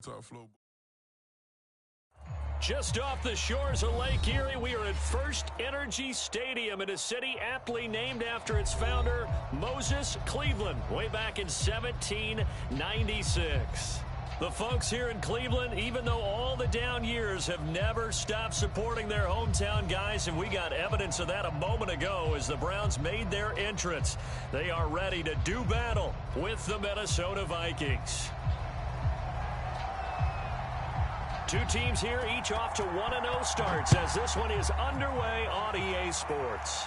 Top flow. Just off the shores of Lake Erie, we are at First Energy Stadium in a city aptly named after its founder, Moses Cleveland, way back in 1796. The folks here in Cleveland, even though all the down years, have never stopped supporting their hometown guys, and we got evidence of that a moment ago as the Browns made their entrance. They are ready to do battle with the Minnesota Vikings. Two teams here, each off to 1-0 starts as this one is underway on EA Sports.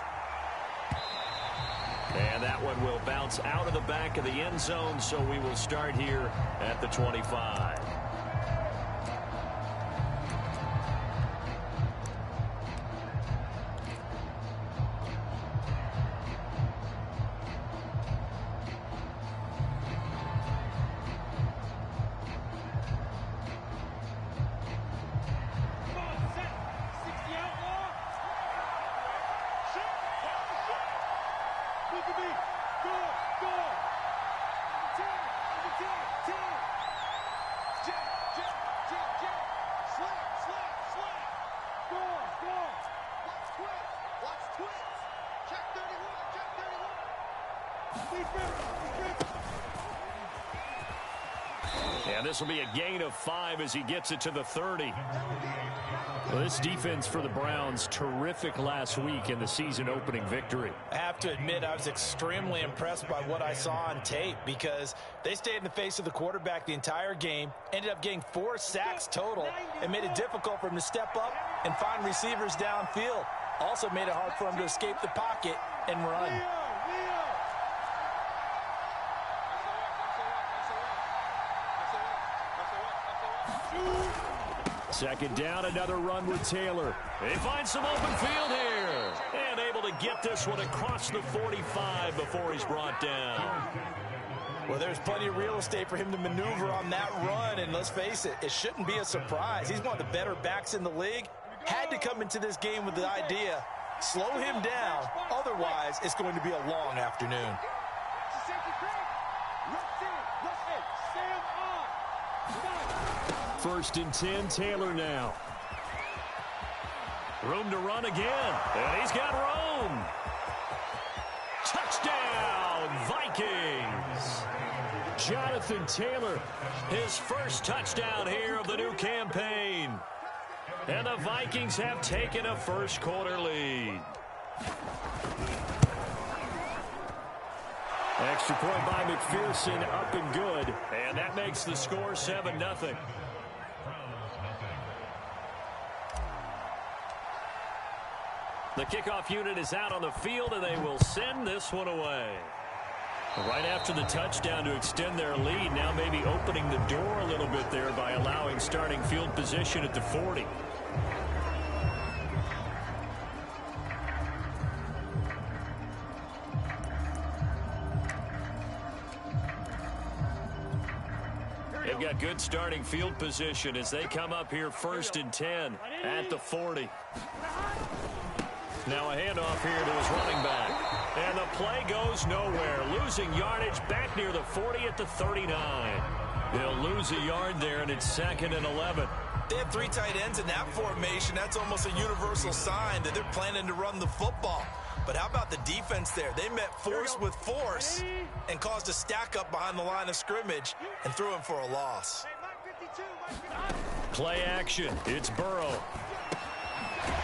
And that one will bounce out of the back of the end zone, so we will start here at the 25. And this will be a gain of 5 as he gets it to the 30. Well, this defense for the Browns, terrific last week in the season-opening victory. I have to admit, I was extremely impressed by what I saw on tape because they stayed in the face of the quarterback the entire game, ended up getting 4 sacks total, and made it difficult for him to step up and find receivers downfield. Also made it hard for him to escape the pocket and run. Second down, another run with Taylor. They find some open field here. And able to get this one across the 45 before he's brought down. Well, there's plenty of real estate for him to maneuver on that run. And let's face it, it shouldn't be a surprise. He's one of the better backs in the league. Had to come into this game with the idea, slow him down. Otherwise, it's going to be a long afternoon. First and 10, Taylor now. Room to run again, and he's got room. Touchdown, Vikings. Jonathan Taylor, his first touchdown here of the new campaign. And the Vikings have taken a first-quarter lead. Extra point by McPherson, up and good. And that makes the score 7-0. The kickoff unit is out on the field, and they will send this one away. Right after the touchdown to extend their lead, now maybe opening the door a little bit there by allowing starting field position at the 40. They've got good starting field position as they come up here first and 10 at the 40. Now a handoff here to his running back. And the play goes nowhere. Losing yardage back near the 40 at the 39. They'll lose a yard there, and it's 2nd and 11. They have 3 tight ends in that formation. That's almost a universal sign that they're planning to run the football. But how about the defense there? They met force with force and caused a stack up behind the line of scrimmage and threw him for a loss. Play action. It's Burrow.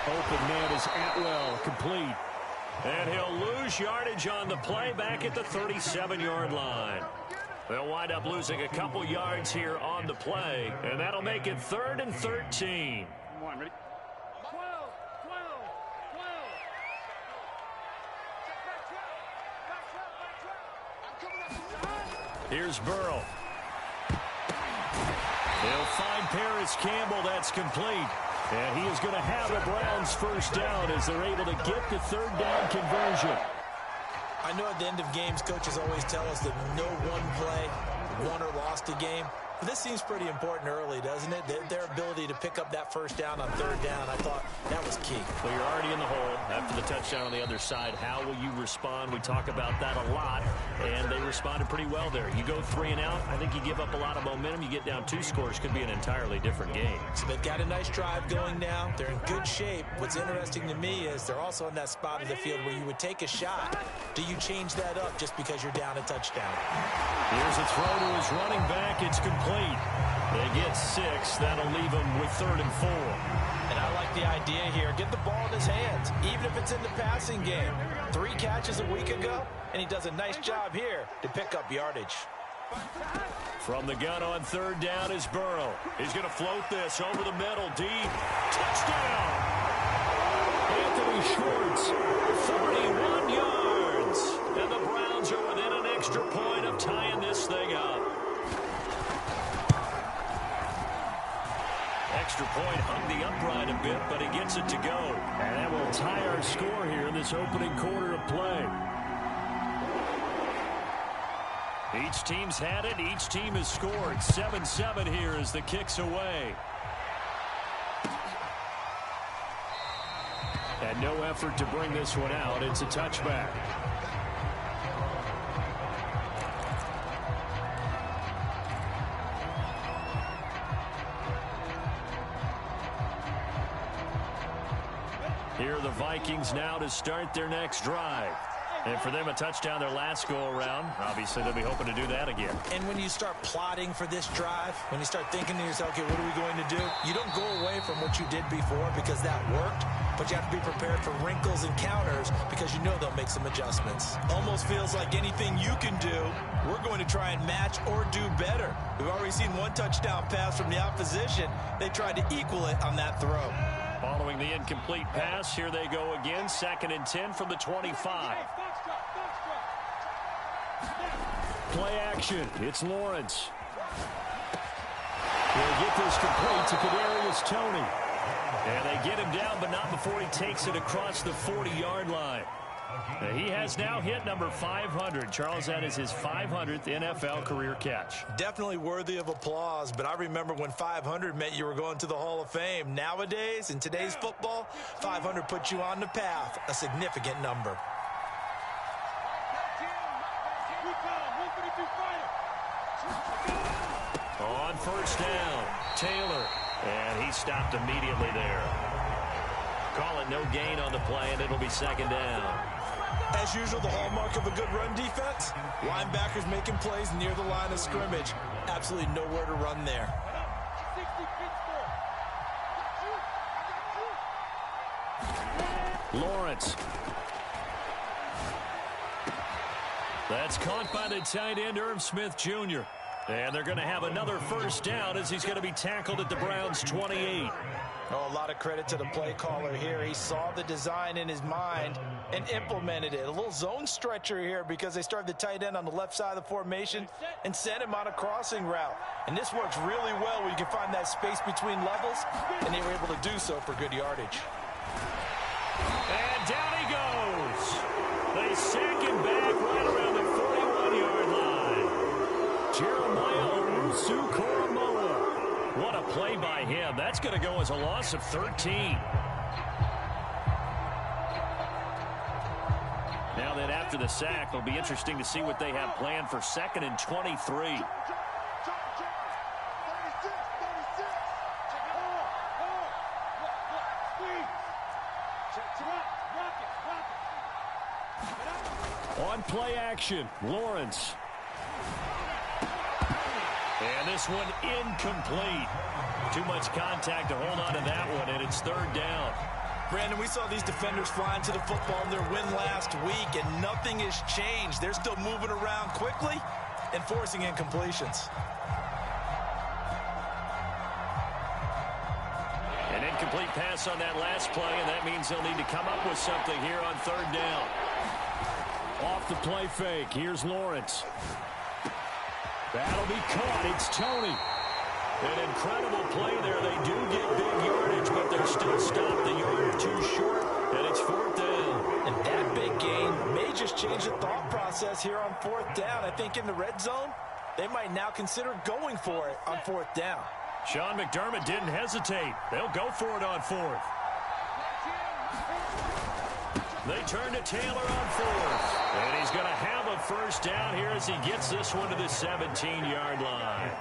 Open man is Atwell, complete. And he'll lose yardage on the play back at the 37-yard line. They'll wind up losing a couple yards here on the play, and that'll make it 3rd and 13. Come on, ready? 12. Here's Burrow. They'll find Paris Campbell. That's complete. And he is going to have the Browns first down as they're able to get the 3rd down conversion. I know at the end of games, coaches always tell us that no one play won or lost a game. This seems pretty important early, doesn't it? Their ability to pick up that first down on third down, I thought that was key. Well, you're already in the hole after the touchdown on the other side. How will you respond? We talk about that a lot, and they responded pretty well there. You go 3 and out, I think you give up a lot of momentum. You get down 2 scores, could be an entirely different game. So they've got a nice drive going now. They're in good shape. What's interesting to me is they're also in that spot of the field where you would take a shot. Do you change that up just because you're down a touchdown? Here's a throw to his running back. It's complete. They get 6. That'll leave him with 3rd and 4. And I like the idea here. Get the ball in his hands, even if it's in the passing game. 3 catches a week ago, and he does a nice job here to pick up yardage. From the gun on 3rd down is Burrow. He's going to float this over the middle, deep. Touchdown! Anthony Schwartz, 41 yards. And the Browns are within an extra point of tying this thing up. Extra point hung the upright a bit, but he gets it to go. And that will tie our score here in this opening quarter of play. Each team's had it. Each team has scored. 7-7 here as the kick's away. And no effort to bring this one out. It's a touchback. Here are the Vikings now to start their next drive. And for them, a touchdown their last go-around. Obviously, they'll be hoping to do that again. And when you start plotting for this drive, when you start thinking to yourself, okay, what are we going to do? You don't go away from what you did before because that worked, but you have to be prepared for wrinkles and counters because you know they'll make some adjustments. Almost feels like anything you can do, we're going to try and match or do better. We've already seen 1 touchdown pass from the opposition. They tried to equal it on that throw. Following the incomplete pass, here they go again. 2nd and 10 from the 25. Play action. It's Lawrence. He'll get this complete to Kadarius Toney. And they get him down, but not before he takes it across the 40-yard line. He has now hit number 500. Charles, that is his 500th NFL career catch. Definitely worthy of applause, but I remember when 500 meant you were going to the Hall of Fame. Nowadays, in today's football, 500 puts you on the path, a significant number. On 1st down, Taylor, and he stopped immediately there. Call it no gain on the play, and it'll be 2nd down. As usual, the hallmark of a good run defense, linebackers making plays near the line of scrimmage. Absolutely nowhere to run there. Lawrence. That's caught by the tight end, Irv Smith Jr. And they're going to have another 1st down as he's going to be tackled at the Browns' 28. Oh, a lot of credit to the play caller here. He saw the design in his mind and implemented it. A little zone stretcher here because they started the tight end on the left side of the formation and sent him on a crossing route. And this works really well when you can find that space between levels, and they were able to do so for good yardage. And down he goes. They sack him back right around the 41-yard line. Jeremiah Owusu-Koramoah. What a play by him. That's going to go as a loss of 13. Now that after the sack, it'll be interesting to see what they have planned for 2nd and 23. On play action, Lawrence. And this one incomplete. Too much contact to hold on to that one, and it's 3rd down. Brandon, we saw these defenders flying to the football in their win last week, and nothing has changed. They're still moving around quickly and forcing incompletions. An incomplete pass on that last play, and that means they'll need to come up with something here on 3rd down. Off the play fake, here's Lawrence. That'll be caught. It's Toney. An incredible play there. They do get big yardage, but they're still stopped the yard or 2 short, and it's 4th down. And that big gain may just change the thought process here on 4th down. I think in the red zone, they might now consider going for it on 4th down. Sean McDermott didn't hesitate. They'll go for it on 4th. They turn to Taylor on 4th. And he's going to have a first down here as he gets this one to the 17-yard line.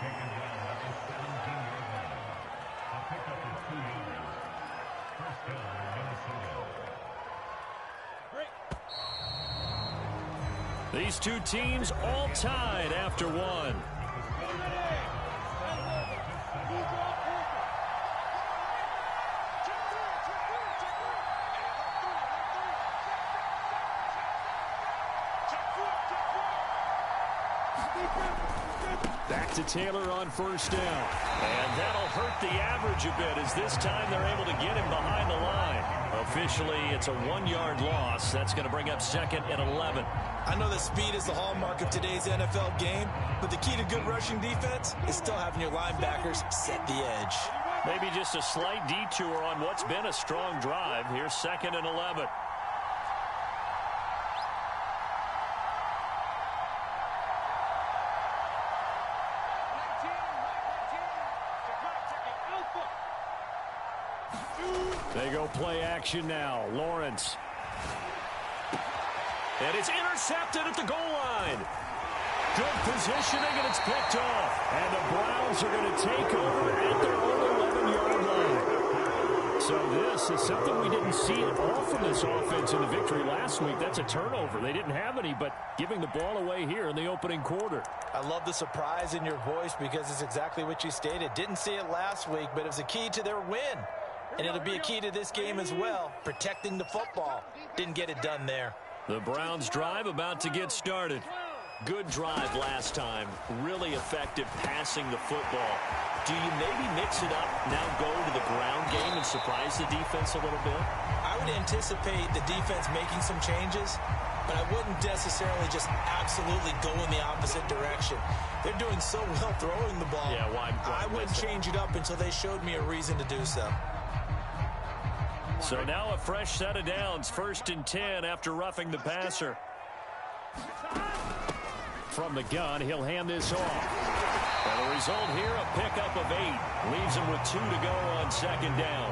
These two teams all tied after one. Back to Taylor on first down. And that'll hurt the average a bit as this time they're able to get him behind the line. Officially, it's a 1-yard loss. That's going to bring up 2nd and 11. I know that speed is the hallmark of today's NFL game, but the key to good rushing defense is still having your linebackers set the edge. Maybe just a slight detour on what's been a strong drive. Here's 2nd and 11. They go play action now. Lawrence. And it's intercepted at the goal line. Good positioning, and it's picked off. And the Browns are going to take over at their own 11-yard line. So this is something we didn't see it all from this offense in the victory last week. That's a turnover. They didn't have any, but giving the ball away here in the opening quarter. I love the surprise in your voice because it's exactly what you stated. Didn't see it last week, but it was a key to their win. And it'll be a key to this game as well, protecting the football. Didn't get it done there. The Browns drive about to get started. Good drive last time. Really effective passing the football. Do you maybe mix it up, now go to the ground game and surprise the defense a little bit? I would anticipate the defense making some changes, but I wouldn't necessarily just absolutely go in the opposite direction. They're doing so well throwing the ball. Yeah, why I wouldn't change it up until they showed me a reason to do so. So now a fresh set of downs, 1st and 10 after roughing the passer. From the gun, he'll hand this off. And the result here, a pickup of 8. Leaves him with 2 to go on 2nd down.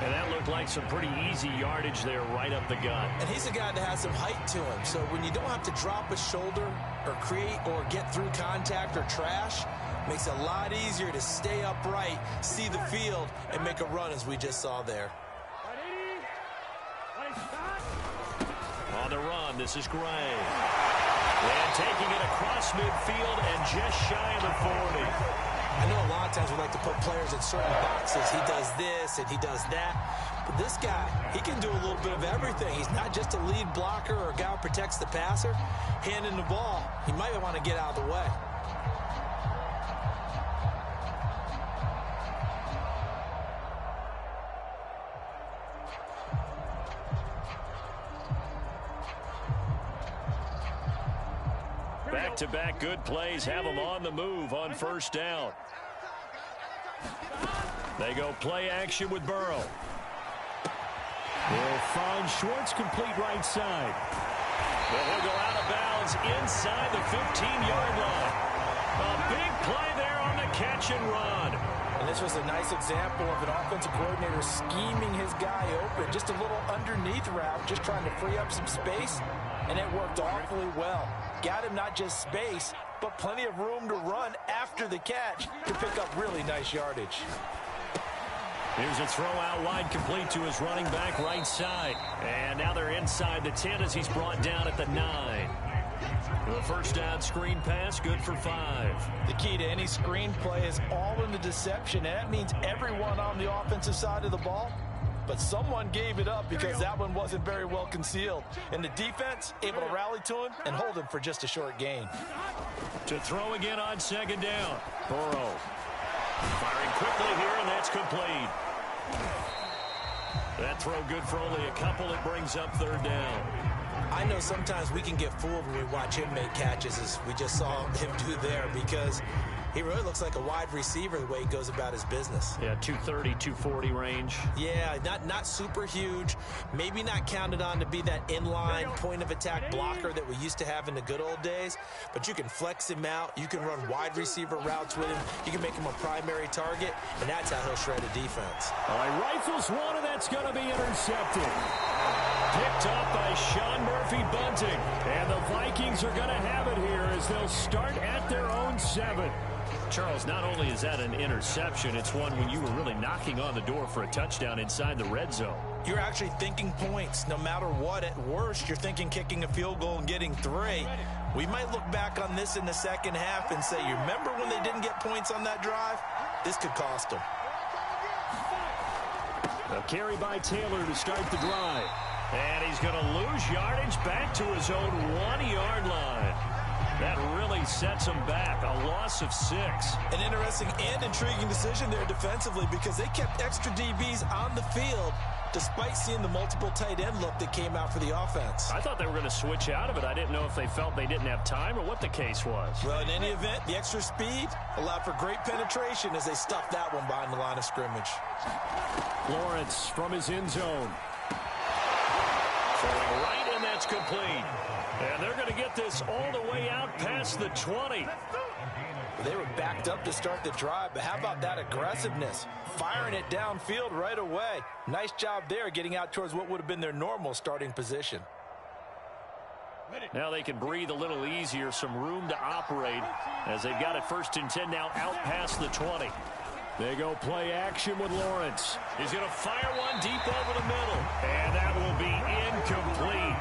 And that looked like some pretty easy yardage there right up the gut. And he's a guy that has some height to him. So when you don't have to drop a shoulder or create or get through contact or trash, makes it a lot easier to stay upright, see the field, and make a run as we just saw there. On the run, this is Gray. And taking it across midfield and just shy of the 40. I know a lot of times we like to put players in certain boxes. He does this and he does that. But this guy, he can do a little bit of everything. He's not just a lead blocker or a guy who protects the passer. Handing the ball, he might want to get out of the way. Back-to-back good plays have them on the move on 1st down. They go play action with Burrow. They'll find Schwartz complete right side. But he'll go out of bounds inside the 15-yard line. A big play there on the catch and run. And this was a nice example of an offensive coordinator scheming his guy open. Just a little underneath route, just trying to free up some space. And it worked awfully well. Got him not just space, but plenty of room to run after the catch to pick up really nice yardage. Here's a throw out wide, complete to his running back right side. And now they're inside the 10 as he's brought down at the 9. The 1st down screen pass, good for 5. The key to any screen play is all in the deception. And that means everyone on the offensive side of the ball. But someone gave it up because that one wasn't very well concealed. And the defense able to rally to him and hold him for just a short gain. To throw again on 2nd down. Burrow firing quickly here, and that's complete. That throw good for only a couple. It brings up 3rd down. I know sometimes we can get fooled when we watch him make catches, as we just saw him do there, because He really looks like a wide receiver the way he goes about his business. Yeah, 230, 240 range. Yeah, not super huge. Maybe not counted on to be that inline point-of-attack blocker that we used to have in the good old days. But you can flex him out. You can run wide receiver routes with him. You can make him a primary target, and that's how he'll shred a defense. All right, rifles one, and that's going to be intercepted. Picked up by Sean Murphy-Bunting. And the Vikings are going to have it here as they'll start at their own 7. Charles, not only is that an interception, it's one when you were really knocking on the door for a touchdown inside the red zone. You're actually thinking points no matter what. At worst, you're thinking kicking a field goal and getting 3. We might look back on this in the second half and say, you remember when they didn't get points on that drive? This could cost them. A carry by Taylor to start the drive. And he's going to lose yardage back to his own 1-yard line. That really sets him back. A loss of 6. An interesting and intriguing decision there defensively because they kept extra DBs on the field despite seeing the multiple tight end look that came out for the offense. I thought they were going to switch out of it. I didn't know if they felt they didn't have time or what the case was. Well, in any event, the extra speed allowed for great penetration as they stuffed that one behind the line of scrimmage. Lawrence from his end zone. Throwing right, and that's complete. And they're going to get this all the way out past the 20. They were backed up to start the drive, but how about that aggressiveness? Firing it downfield right away. Nice job there getting out towards what would have been their normal starting position. Now they can breathe a little easier, some room to operate as they've got it 1st and 10 now out past the 20. They go play action with Lawrence. He's going to fire one deep over the middle. And that will be incomplete.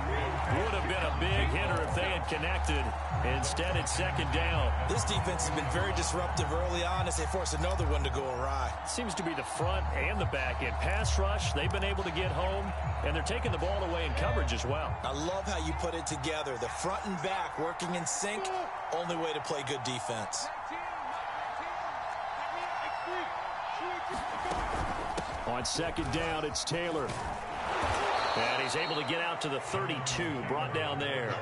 Would have been a big hitter if they had connected. Instead, it's 2nd down. This defense has been very disruptive early on as they force another one to go awry. Seems to be the front and the back end. Pass rush, they've been able to get home, and they're taking the ball away in coverage as well. I love how you put it together. The front and back working in sync, only way to play good defense. On 2nd down, it's Taylor. And he's able to get out to the 32, brought down there.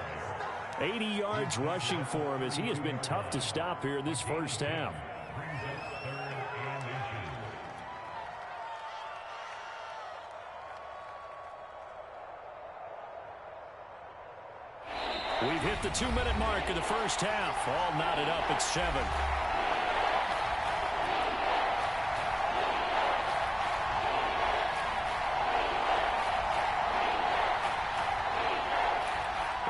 80 yards rushing for him as he has been tough to stop here in this first half. We've hit the 2-minute mark of the first half. All knotted up at 7.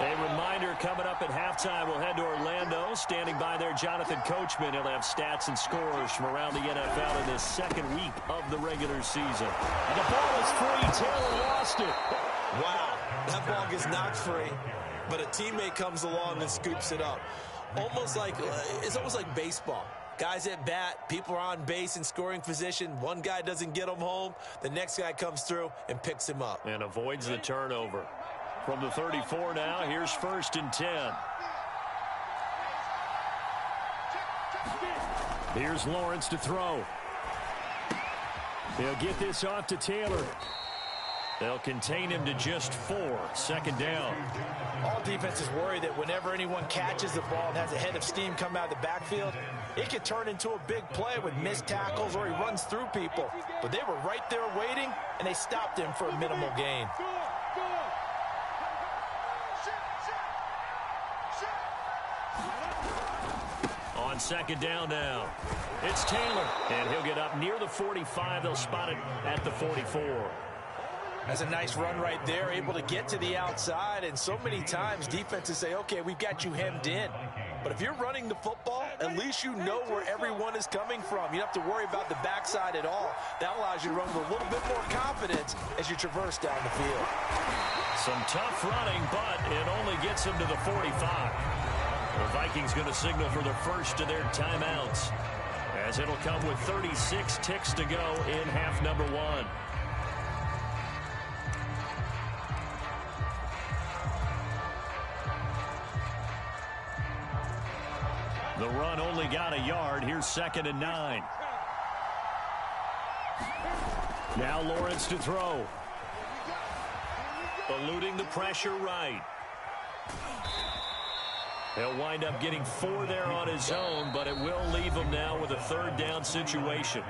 A reminder coming up at halftime, we'll head to Orlando. Standing by there, Jonathan Coachman. He'll have stats and scores from around the NFL in this 2nd week of the regular season. And the ball is free. Taylor lost it. Wow, that ball gets knocked free, but a teammate comes along and scoops it up. It's almost like baseball. Guys at bat, people are on base in scoring position. One guy doesn't get him home. The next guy comes through and picks him up. And avoids the turnover. From the 34 now, here's 1st and 10. Here's Lawrence to throw. They'll get this off to Taylor. They'll contain him to just 4. 2nd down. All defenses worry that whenever anyone catches the ball and has a head of steam come out of the backfield, it could turn into a big play with missed tackles or he runs through people. But they were right there waiting, and they stopped him for a minimal gain. On 2nd down now, it's Taylor, and he'll get up near the 45. They'll spot it at the 44. That's a nice run right there, able to get to the outside, and so many times defenses say, okay, we've got you hemmed in. But if you're running the football, at least you know where everyone is coming from. You don't have to worry about the backside at all. That allows you to run with a little bit more confidence as you traverse down the field. Some tough running, but it only gets him to the 45. The Vikings going to signal for the first of their timeouts, as it'll come with 36 ticks to go in half number 1. The run only got a yard. Here's 2nd and 9. Now Lawrence to throw. Eluding the pressure right. He'll wind up getting 4 there on his own, but it will leave him now with a 3rd down situation.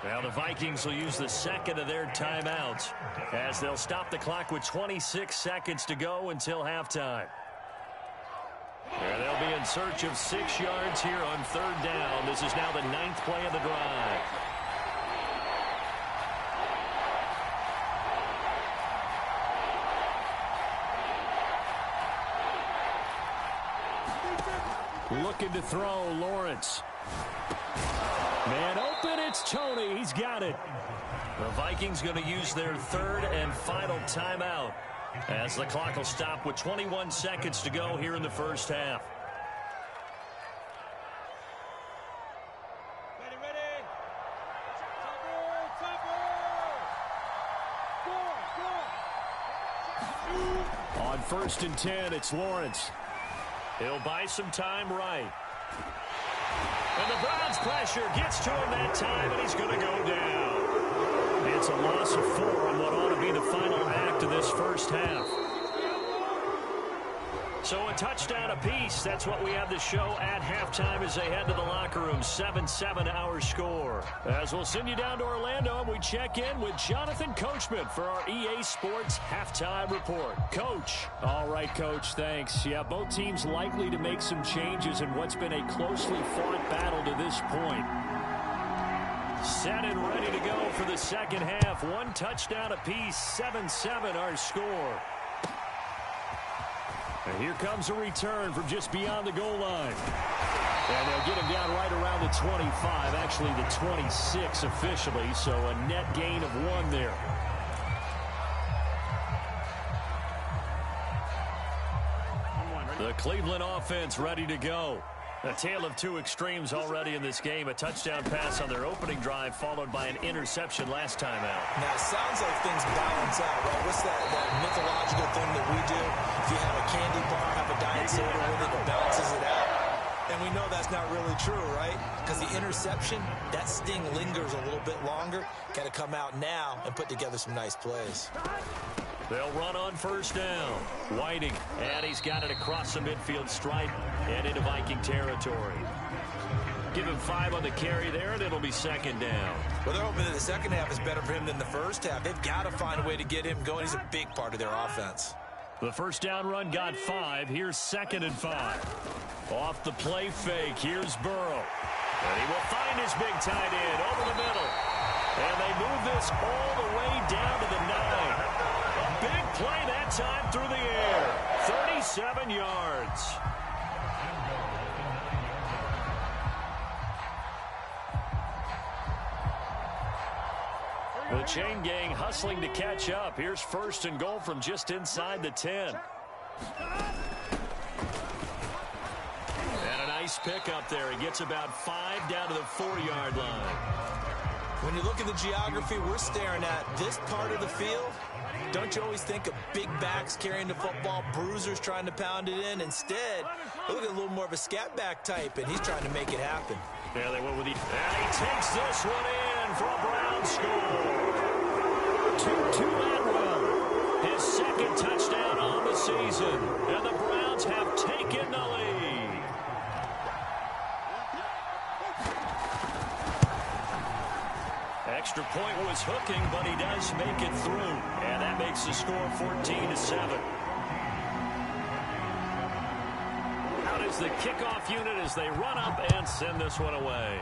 Now the Vikings will use the second of their timeouts as they'll stop the clock with 26 seconds to go until halftime. And they'll be in search of 6 yards here on 3rd down. This is now the 9th play of the drive. Looking to throw, Lawrence. Man open, it's Tony. He's got it. The Vikings going to use their 3rd and final timeout as the clock will stop with 21 seconds to go here in the first half. On 1st and 10, it's Lawrence. He'll buy some time right. And the Browns pressure gets to him that time, and he's going to go down. It's a loss of 4 on what ought to be the final act of this first half. So a touchdown apiece. That's what we have the show at halftime as they head to the locker room. 7-7 our score. As we'll send you down to Orlando, and we check in with Jonathan Coachman for our EA Sports Halftime Report. Coach. All right, Coach, thanks. Yeah, both teams likely to make some changes in what's been a closely fought battle to this point. Set and ready to go for the second half. 1 touchdown apiece. 7-7 our score. And here comes a return from just beyond the goal line. And they'll get him down right around the 25, actually the 26 officially, so a net gain of 1 there. The Cleveland offense ready to go. A tale of 2 extremes already in this game. A touchdown pass on their opening drive, followed by an interception last time out. Now, it sounds like things balance out, right? What's that mythological thing that we do? If you have a candy bar, have a diet soda with it, it balances it out. And we know that's not really true, right? Because the interception, that sting lingers a little bit longer. Got to come out now and put together some nice plays. They'll run on 1st down. Whiting, and he's got it across the midfield stripe and into Viking territory. Give him 5 on the carry there, and it'll be 2nd down. Well, they're hoping that the second half is better for him than the first half. They've got to find a way to get him going. He's a big part of their offense. The 1st down run got 5. Here's 2nd and 5. Off the play fake, here's Burrow. And he will find his big tight end over the middle. And they move this all the way down to the 9. Big play that time through the air. 37 yards. The chain gang hustling to catch up. Here's 1st and goal from just inside the 10. And a nice pick up there. He gets about 5 down to the 4-yard line. When you look at the geography we're staring at, this part of the field, don't you always think of big backs carrying the football, bruisers trying to pound it in? Instead, look at a little more of a scat back type, and he's trying to make it happen. Yeah, they went with the... And he takes this one in for a Brown score. To Atwell. His 2nd touchdown on the season. And the Browns have taken the lead. Extra point was hooking, but he does make it through. And that makes the score 14-7. Out is the kickoff unit as they run up and send this one away.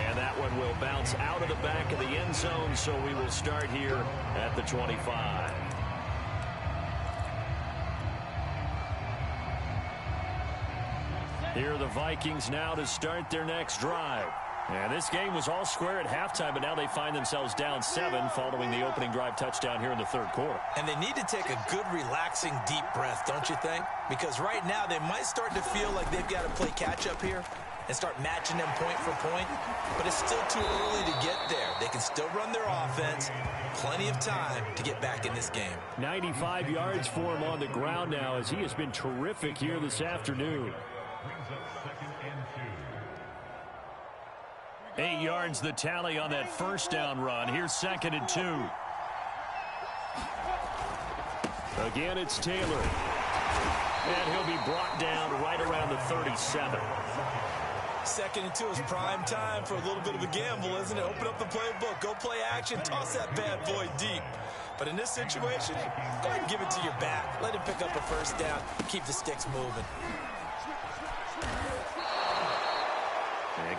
And that one will bounce out of the back of the end zone, so we will start here at the 25. Here are the Vikings now to start their next drive. And this game was all square at halftime, but now they find themselves down 7 following the opening drive touchdown here in the 3rd quarter. And they need to take a good, relaxing, deep breath, don't you think? Because right now they might start to feel like they've got to play catch-up here and start matching them point for point. But it's still too early to get there. They can still run their offense. Plenty of time to get back in this game. 95 yards for him on the ground now as he has been terrific here this afternoon. 8 yards the tally on that 1st down run. Here's 2nd and 2. Again, it's Taylor. And he'll be brought down right around the 37. 2nd and 2 is prime time for a little bit of a gamble, isn't it? Open up the playbook, go play action, toss that bad boy deep. But in this situation, go ahead and give it to your back. Let him pick up a first down, keep the sticks moving.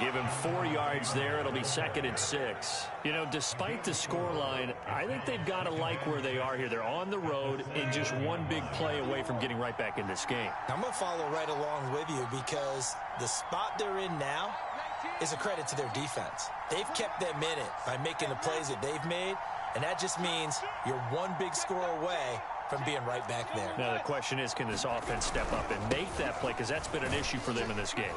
Give him 4 yards there. It'll be 2nd and 6. You know, despite the scoreline, I think they've got to like where they are here. They're on the road and just one big play away from getting right back in this game. I'm going to follow right along with you because the spot they're in now is a credit to their defense. They've kept them in it by making the plays that they've made, and that just means you're one big score away from being right back there. Now, the question is, can this offense step up and make that play? Because that's been an issue for them in this game.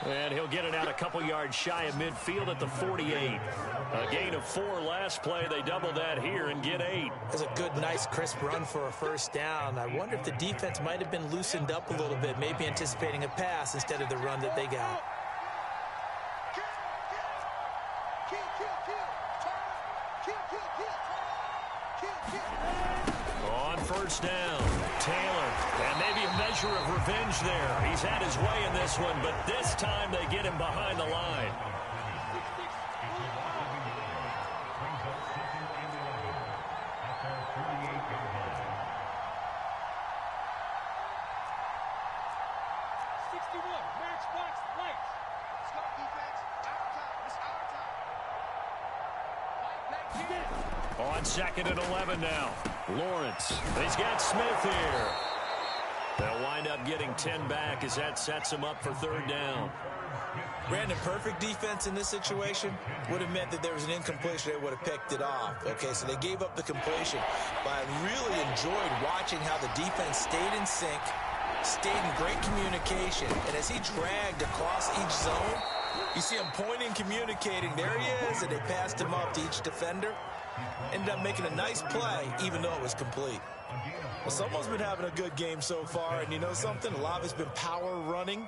And he'll get it out a couple yards shy of midfield at the 48. A gain of 4 last play. They double that here and get 8. That's a good, nice, crisp run for a first down. I wonder if the defense might have been loosened up a little bit, maybe anticipating a pass instead of the run that they got. On first down, Taylor. And maybe a measure of revenge there. He's had his way in this one, but this time they get him behind the line. On 2nd and 11 now. Lawrence. He's got Smith here. They'll wind up getting 10 back as that sets them up for 3rd down. Brandon, perfect defense in this situation would have meant that there was an incompletion. They would have picked it off. Okay, so they gave up the completion. But I really enjoyed watching how the defense stayed in sync, stayed in great communication. And as he dragged across each zone, you see him pointing, communicating. There he is, and they passed him up to each defender. Ended up making a nice play, even though it was complete. Well, someone's been having a good game so far, and you know something? A lot of it's been power running.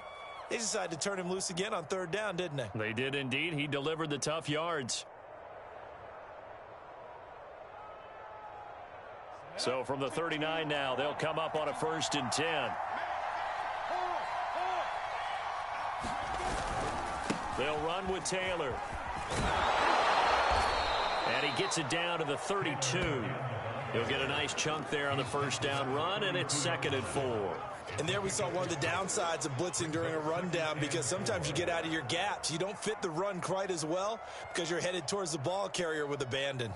They decided to turn him loose again on 3rd down, didn't they? They did indeed. He delivered the tough yards. So from the 39 now, they'll come up on a 1st and 10. They'll run with Taylor. And he gets it down to the 32. He'll get a nice chunk there on the 1st down run, and it's 2nd and 4. And there we saw one of the downsides of blitzing during a rundown, because sometimes you get out of your gaps. You don't fit the run quite as well because you're headed towards the ball carrier with abandon.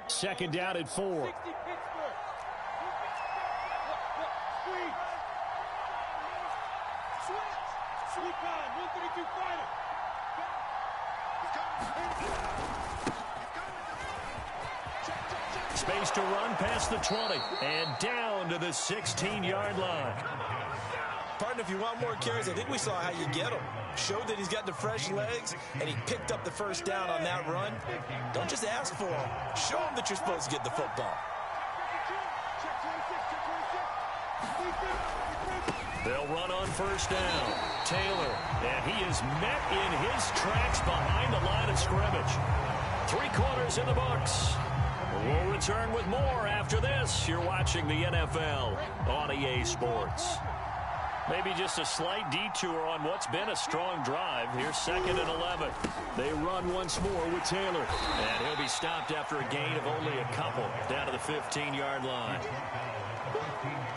2nd down and 4. Space to run past the 20 and down to the 16-yard line. Partner, if you want more carries, I think we saw how you get them. Showed that he's got the fresh legs, and he picked up the 1st down on that run. Don't just ask for him. Show him that you're supposed to get the football. They'll run on 1st down. Taylor, and he is met in his tracks behind the line of scrimmage. 3 quarters in the books. We'll return with more after this. You're watching the NFL on EA Sports. Maybe just a slight detour on what's been a strong drive. Here's 2nd and 11. They run once more with Taylor. And he'll be stopped after a gain of only a couple down to the 15-yard line.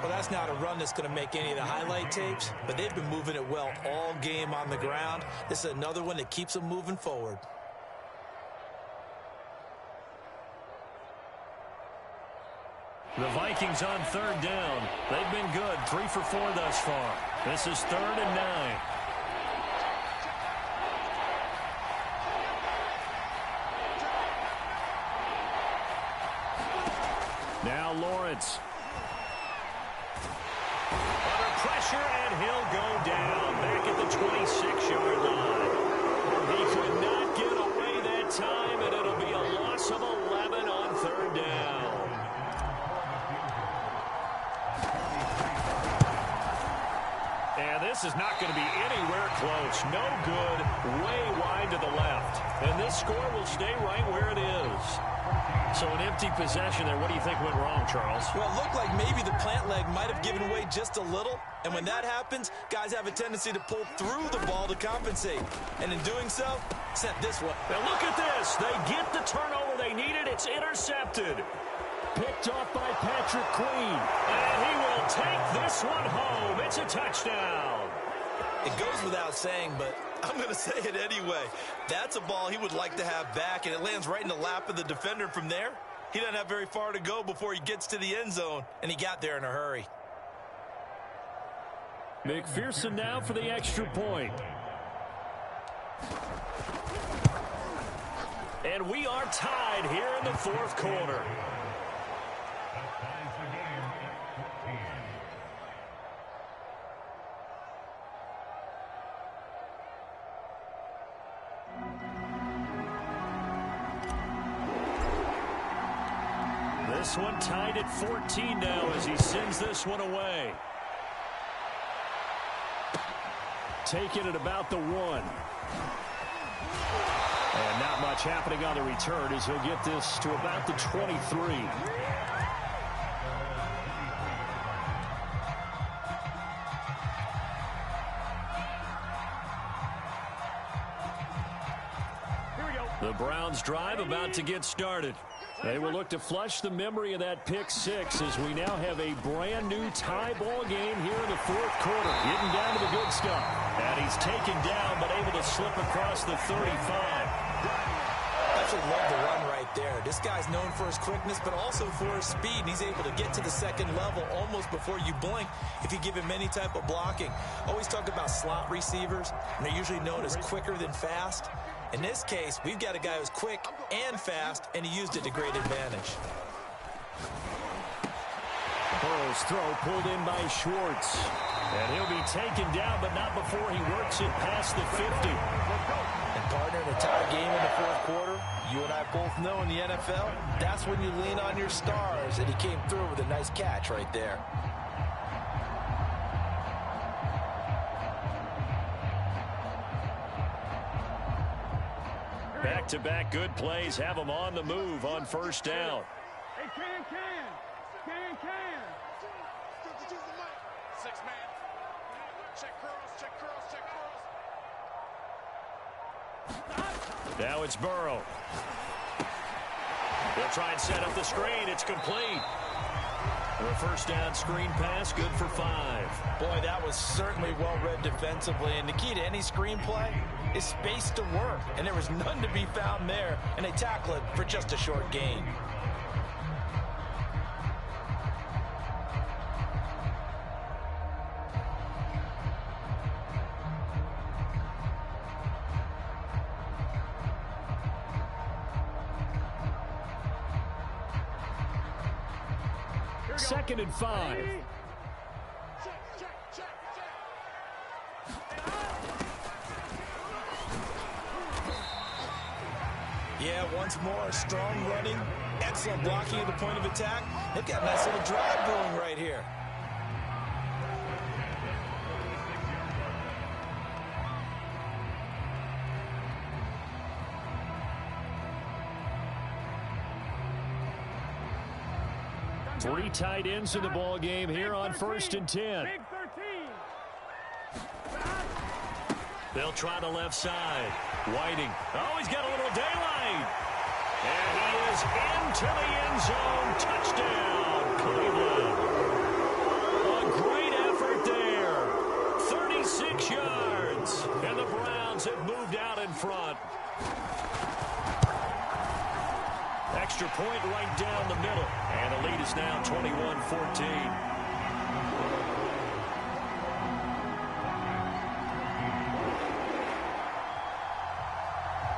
Well, that's not a run that's going to make any of the highlight tapes, but they've been moving it well all game on the ground. This is another one that keeps them moving forward. The Vikings on 3rd down. They've been good, 3 for 4 thus far. This is 3rd and 9. Now Lawrence. Under pressure, and he'll go down back at the 26-yard line. He could not get away that time, and it'll be a loss of 11 on 3rd down. And this is not going to be anywhere close. No good, way wide to the left. And this score will stay right where it is. So an empty possession there. What do you think went wrong, Charles? Well, it looked like maybe the plant leg might have given way just a little. And when that happens, guys have a tendency to pull through the ball to compensate. And in doing so, sent this one. Now look at this. They get the turnover they needed. It's intercepted. Picked off by Patrick Queen. And he will take this one home. It's a touchdown. It goes without saying, but I'm going to say it anyway. That's a ball he would like to have back, and it lands right in the lap of the defender. From there, he doesn't have very far to go before he gets to the end zone, and he got there in a hurry. McPherson now for the extra point. And we are tied here in the fourth quarter. This one tied at 14 now as he sends this one away. Taking it about the 1. And not much happening on the return as he'll get this to about the 23. The Browns drive about to get started. They will look to flush the memory of that pick six as we now have a brand new tie ball game here in the fourth quarter. Getting down to the good stuff. And he's taken down but able to slip across the 35. I actually love the run right there. This guy's known for his quickness but also for his speed. And he's able to get to the second level almost before you blink if you give him any type of blocking. Always talk about slot receivers, and they're usually known as quicker than fast. In this case, we've got a guy who's quick and fast, and he used it to great advantage. Burrow's throw pulled in by Schwartz. And he'll be taken down, but not before he works it past the 50. And partner, in a tie game in the fourth quarter, you and I both know in the NFL, that's when you lean on your stars, and he came through with a nice catch right there. Back-to-back good plays have them on the move on first down. Hey, can. 6 man. Check curls. Now it's Burrow. They'll try and set up the screen. It's complete. A first down screen pass, good for 5. Boy, that was certainly well-read defensively. And the key to any screen play is space to work. And there was none to be found there. And they tackle it for just a short gain. Second and 5. Yeah, once more, strong running, excellent blocking at the point of attack. They've got a nice little drive brewing right here. Three tight ends in the ball game here on first and 10. Big 13. They'll try the left side. Whiting. Oh, he's got a little daylight. And he is into the end zone. Touchdown, Cleveland. A great effort there. 36 yards. And the Browns have moved out in front. Extra point right down the middle. And the lead is now 21-14.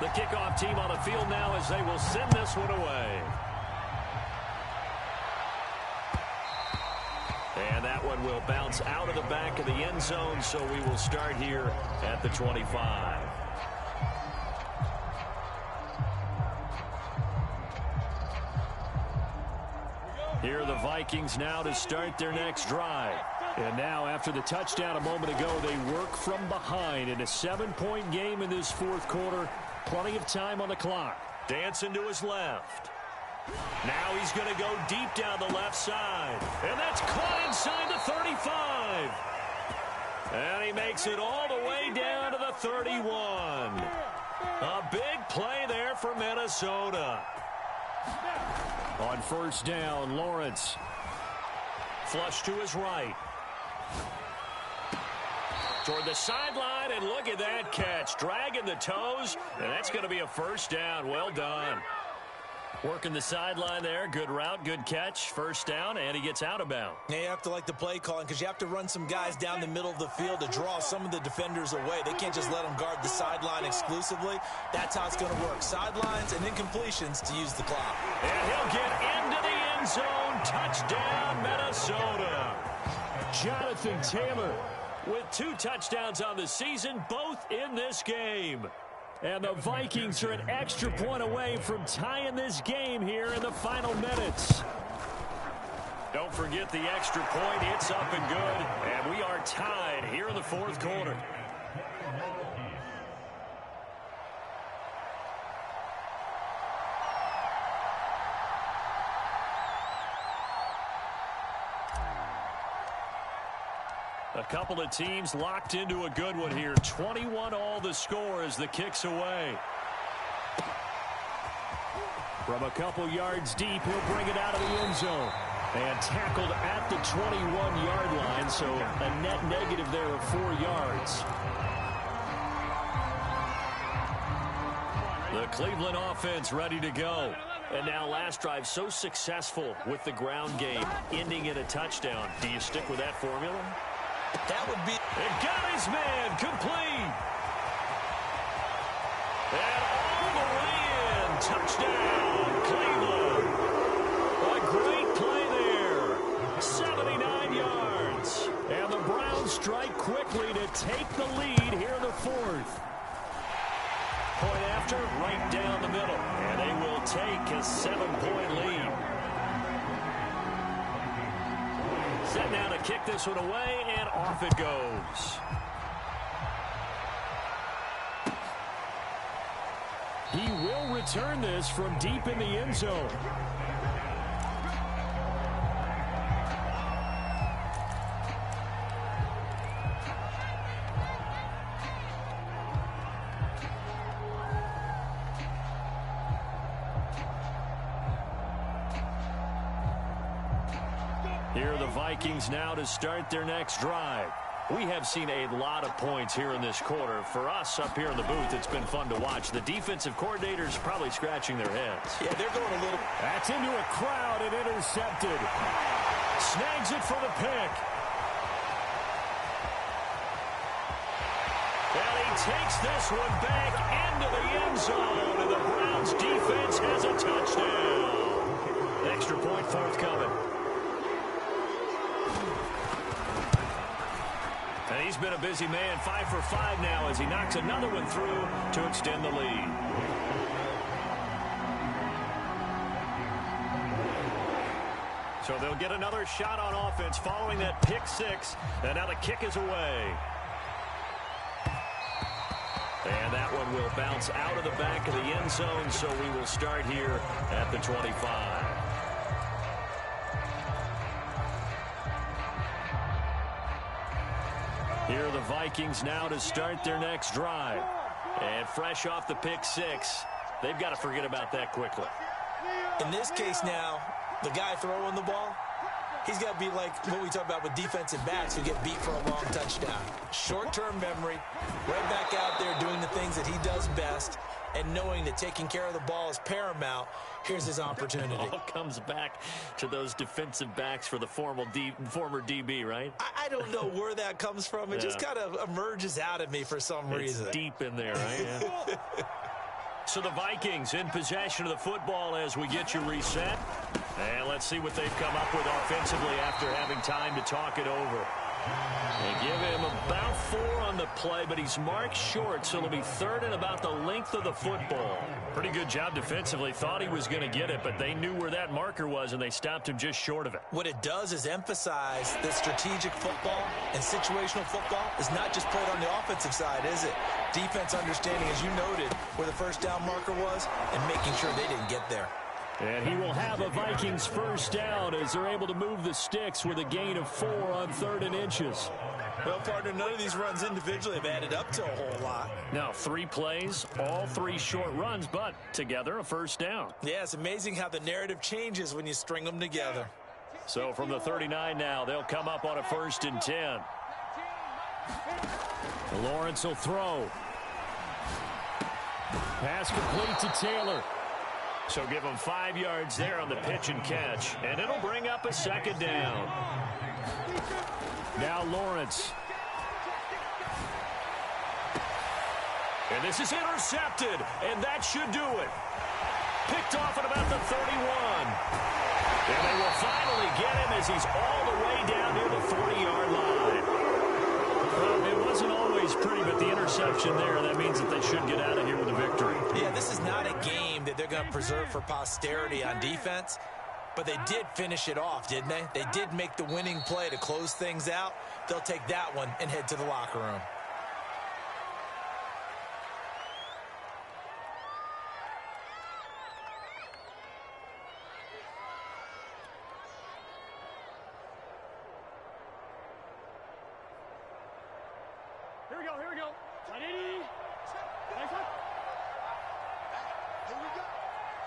The kickoff team on the field now as they will send this one away. And that one will bounce out of the back of the end zone, so we will start here at the 25. Here are the Vikings now to start their next drive. And now, after the touchdown a moment ago, they work from behind in a 7-point game in this fourth quarter. Plenty of time on the clock. Dancing to his left. Now he's going to go deep down the left side. And that's caught inside the 35. And he makes it all the way down to the 31. A big play there for Minnesota. On first down, Lawrence. Flush to his right. Toward the sideline, and look at that catch. Dragging the toes, and that's going to be a first down. Well done. Working the sideline there. Good route, good catch. First down, and he gets out of bounds. Yeah, you have to like the play calling because you have to run some guys down the middle of the field to draw some of the defenders away. They can't just let them guard the sideline exclusively. That's how it's going to work. Sidelines and incompletions to use the clock. And he'll get into the end zone. Touchdown, Minnesota. Jonathan Taylor with 2 touchdowns on the season, both in this game. And the Vikings are an extra point away from tying this game here in the final minutes. Don't forget the extra point. It's up and good. And we are tied here in the fourth quarter. A couple of teams locked into a good one here. 21 all the score as the kick's away. From a couple yards deep, he'll bring it out of the end zone. And tackled at the 21-yard line, so a net negative there of 4 yards. The Cleveland offense ready to go. And now last drive so successful with the ground game, ending in a touchdown. Do you stick with that formula? That would be... It got his man complete. And all the way in. Touchdown, Cleveland. A great play there. 79 yards. And the Browns strike quickly to take the lead here in the fourth. Point after, right down the middle. And they will take a 7-point lead. Set now to kick this one away, and off it goes. He will return this from deep in the end zone. Here are the Vikings now to start their next drive. We have seen a lot of points here in this quarter. For us up here in the booth, it's been fun to watch. The defensive coordinators probably scratching their heads. Yeah, they're going a little... That's into a crowd and intercepted. Snags it for the pick. And he takes this one back into the end zone, and the Browns defense has a touchdown. Extra point forthcoming. And he's been a busy man, 5 for 5 now as he knocks another one through to extend the lead. So they'll get another shot on offense following that pick 6, and now the kick is away. And that one will bounce out of the back of the end zone, so we will start here at the 25. Here are the Vikings now to start their next drive. And fresh off the pick 6, they've got to forget about that quickly. In this case now, the guy throwing the ball, he's got to be like what we talk about with defensive backs who get beat for a long touchdown. Short-term memory, right back out there doing the things that he does best, and knowing that taking care of the ball is paramount. Here's his opportunity. It all comes back to those defensive backs for the former DB, right? I don't know where that comes from. It just kind of emerges out of me for some reason. It's deep in there, right? Yeah. So the Vikings in possession of the football as we get you reset. And let's see what they've come up with offensively after having time to talk it over. They give him about 4 on the play, but he's marked short, so it'll be 3rd and about the length of the football. Pretty good job defensively. Thought he was going to get it, but they knew where that marker was, and they stopped him just short of it. What it does is emphasize that strategic football and situational football is not just played on the offensive side, is it? Defense understanding, as you noted, where the first down marker was and making sure they didn't get there. And he will have a Vikings first down as they're able to move the sticks with a gain of 4 on 3rd and inches. Well, partner, none of these runs individually have added up to a whole lot. Now, 3 plays, all 3 short runs, but together a first down. Yeah, it's amazing how the narrative changes when you string them together. So from the 39 now, they'll come up on a 1st and 10. Lawrence will throw. Pass complete to Taylor. So give him 5 yards there on the pitch and catch, and it'll bring up a 2nd down. Now Lawrence. And this is intercepted, and that should do it. Picked off at about the 31. And they will finally get him as he's all the way down near the 40-yard line. Well, it wasn't always pretty, but the interception there, that means that they should get out of here with a victory. Yeah, this is not a game that they're going to preserve for posterity on defense, but they did finish it off, didn't they? They did make the winning play to close things out. They'll take that one and head to the locker room. Here we go, here we go. 180. Nice one. Here we go.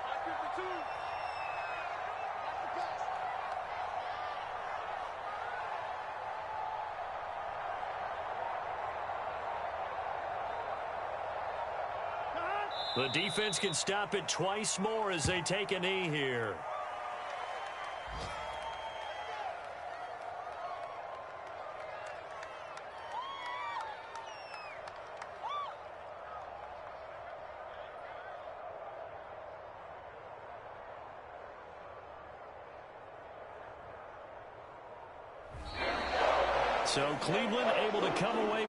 552. The defense can stop it twice more as they take a knee here. So Cleveland able to come away